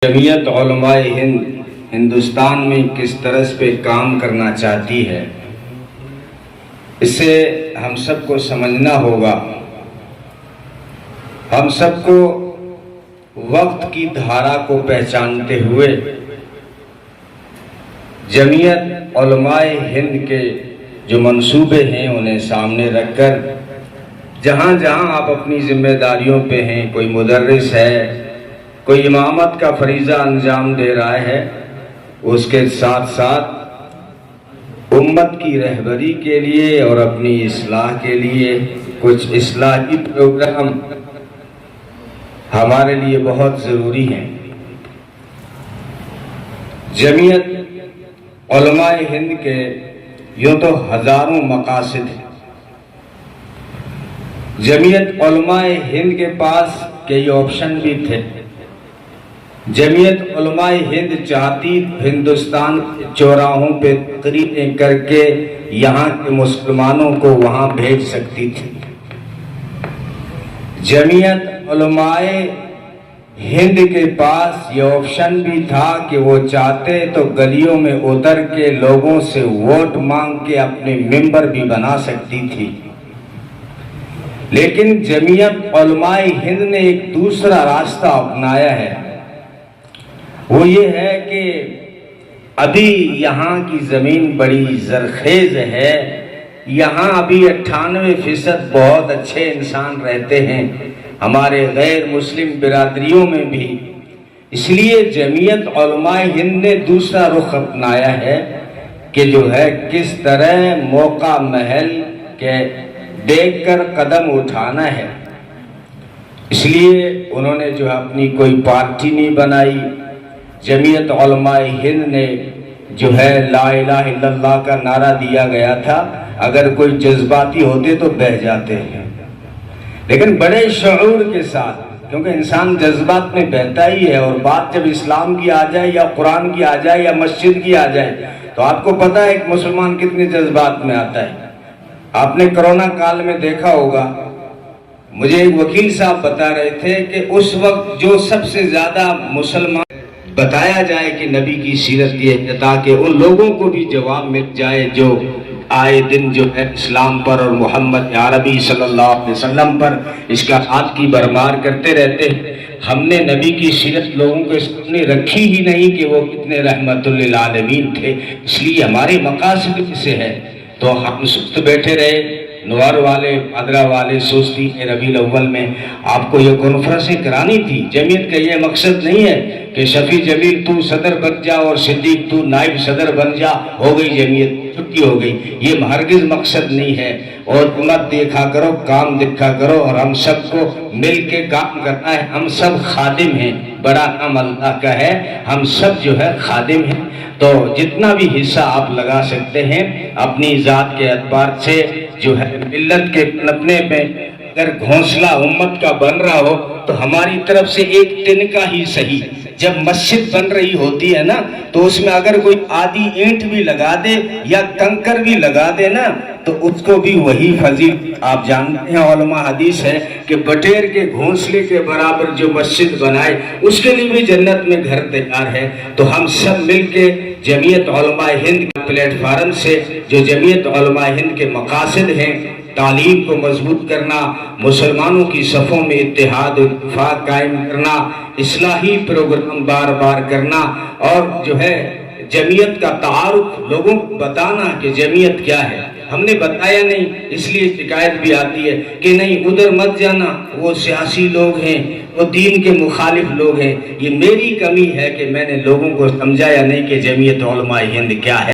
جمعیت علماء ہند ہندوستان میں کس طرح پہ کام کرنا چاہتی ہے، اسے ہم سب کو سمجھنا ہوگا۔ ہم سب کو وقت کی دھارا کو پہچانتے ہوئے جمعیت علماء ہند کے جو منصوبے ہیں انہیں سامنے رکھ کر جہاں جہاں آپ اپنی ذمہ داریوں پہ ہیں، کوئی مدرس ہے، کوئی امامت کا فریضہ انجام دے رہا ہے، اس کے ساتھ ساتھ امت کی رہبری کے لیے اور اپنی اصلاح کے لیے کچھ اصلاحی پروگرام ہمارے لیے بہت ضروری ہیں۔ جمعیت علماء ہند کے یوں تو ہزاروں مقاصد ہیں۔ جمعیت علماء ہند کے پاس کئی آپشن بھی تھے۔ جمعیت علماء ہند چاہتی ہندوستان کے چوراہوں پہ تقریریں کر کے یہاں کے مسلمانوں کو وہاں بھیج سکتی تھی۔ جمعیت علماء ہند کے پاس یہ آپشن بھی تھا کہ وہ چاہتے تو گلیوں میں اتر کے لوگوں سے ووٹ مانگ کے اپنے ممبر بھی بنا سکتی تھی، لیکن جمعیت علماء ہند نے ایک دوسرا راستہ اپنایا ہے۔ وہ یہ ہے کہ ابھی یہاں کی زمین بڑی زرخیز ہے، یہاں ابھی 98% بہت اچھے انسان رہتے ہیں ہمارے غیر مسلم برادریوں میں بھی۔ اس لیے جمعیت علماء ہند نے دوسرا رخ اپنایا ہے کہ جو ہے کس طرح موقع محل کے دیکھ کر قدم اٹھانا ہے۔ اس لیے انہوں نے جو اپنی کوئی پارٹی نہیں بنائی۔ جمعیت علماء ہند نے جو ہے لا الہ الا اللہ کا نعرہ دیا گیا تھا، اگر کوئی جذباتی ہوتے تو بہہ جاتے ہیں، لیکن بڑے شعور کے ساتھ، کیونکہ انسان جذبات میں بہتا ہی ہے، اور بات جب اسلام کی آ جائے یا قرآن کی آ جائے یا مسجد کی آ جائے تو آپ کو پتہ ہے ایک مسلمان کتنے جذبات میں آتا ہے۔ آپ نے کرونا کال میں دیکھا ہوگا، مجھے ایک وکیل صاحب بتا رہے تھے کہ اس وقت جو سب سے زیادہ مسلمان بتایا جائے کہ نبی کی سیرت یہ ہے تاکہ ان لوگوں کو بھی جواب مل جائے جو آئے دن جو ہے اسلام پر اور محمد عربی صلی اللہ علیہ وسلم پر اس کا ہاتھ کی برمار کرتے رہتے ہیں۔ ہم نے نبی کی سیرت لوگوں کے سامنے رکھی ہی نہیں کہ وہ کتنے رحمت للعالمین تھے، اس لیے ہمارے مقاصد سے ہے تو ہم سست بیٹھے رہے۔ نوار والے پادرا والے سوچتی کہ ربیع الاول میں آپ کو یہ کانفرنسیں کرانی تھی۔ جمعیت کا یہ مقصد نہیں ہے کہ شفیع جمیل تو صدر بن جا اور صدیق تو نائب صدر بن جا، ہو گئی جمعیت، چھٹی ہو گئی، یہ ہرگز مقصد نہیں ہے۔ اور امت دیکھا کرو، کام دیکھا کرو، اور ہم سب کو مل کے کام کرنا ہے۔ ہم سب خادم ہیں، بڑا نام اللہ کا ہے، ہم سب جو ہے خادم ہیں۔ تو جتنا بھی حصہ آپ لگا سکتے ہیں اپنی ذات کے اعتبار سے جو ہے ملت کے پنپنے میں اگر گھونسلہ امت کا بن رہا ہو تو ہماری طرف سے ایک دن کا ہی صحیح۔ جب مسجد بن رہی ہوتی ہے نا تو اس میں اگر کوئی آدھی اینٹ بھی لگا دے یا کنکر بھی لگا دے نا تو اس کو بھی وہی فضیل۔ آپ جانتے ہیں علماء حدیث ہے کہ بٹیر کے گھونسلے کے برابر جو مسجد بنائے اس کے لیے بھی جنت میں گھر تیار ہے۔ تو ہم سب مل کے جمعیت علماء ہند کے پلیٹ فارم سے جو جمعیت علماء ہند کے مقاصد ہیں، تعلیم کو مضبوط کرنا، مسلمانوں کی صفوں میں اتحاد و اتفاق قائم کرنا، اصلاحی پروگرام بار بار کرنا، اور جو ہے جمعیت کا تعارف لوگوں کو بتانا کہ جمعیت کیا ہے۔ ہم نے بتایا نہیں، اس لیے شکایت بھی آتی ہے کہ نہیں ادھر مت جانا، وہ سیاسی لوگ ہیں، وہ دین کے مخالف لوگ ہیں۔ یہ میری کمی ہے کہ میں نے لوگوں کو سمجھایا نہیں کہ جمعیت علماء ہند کیا ہے۔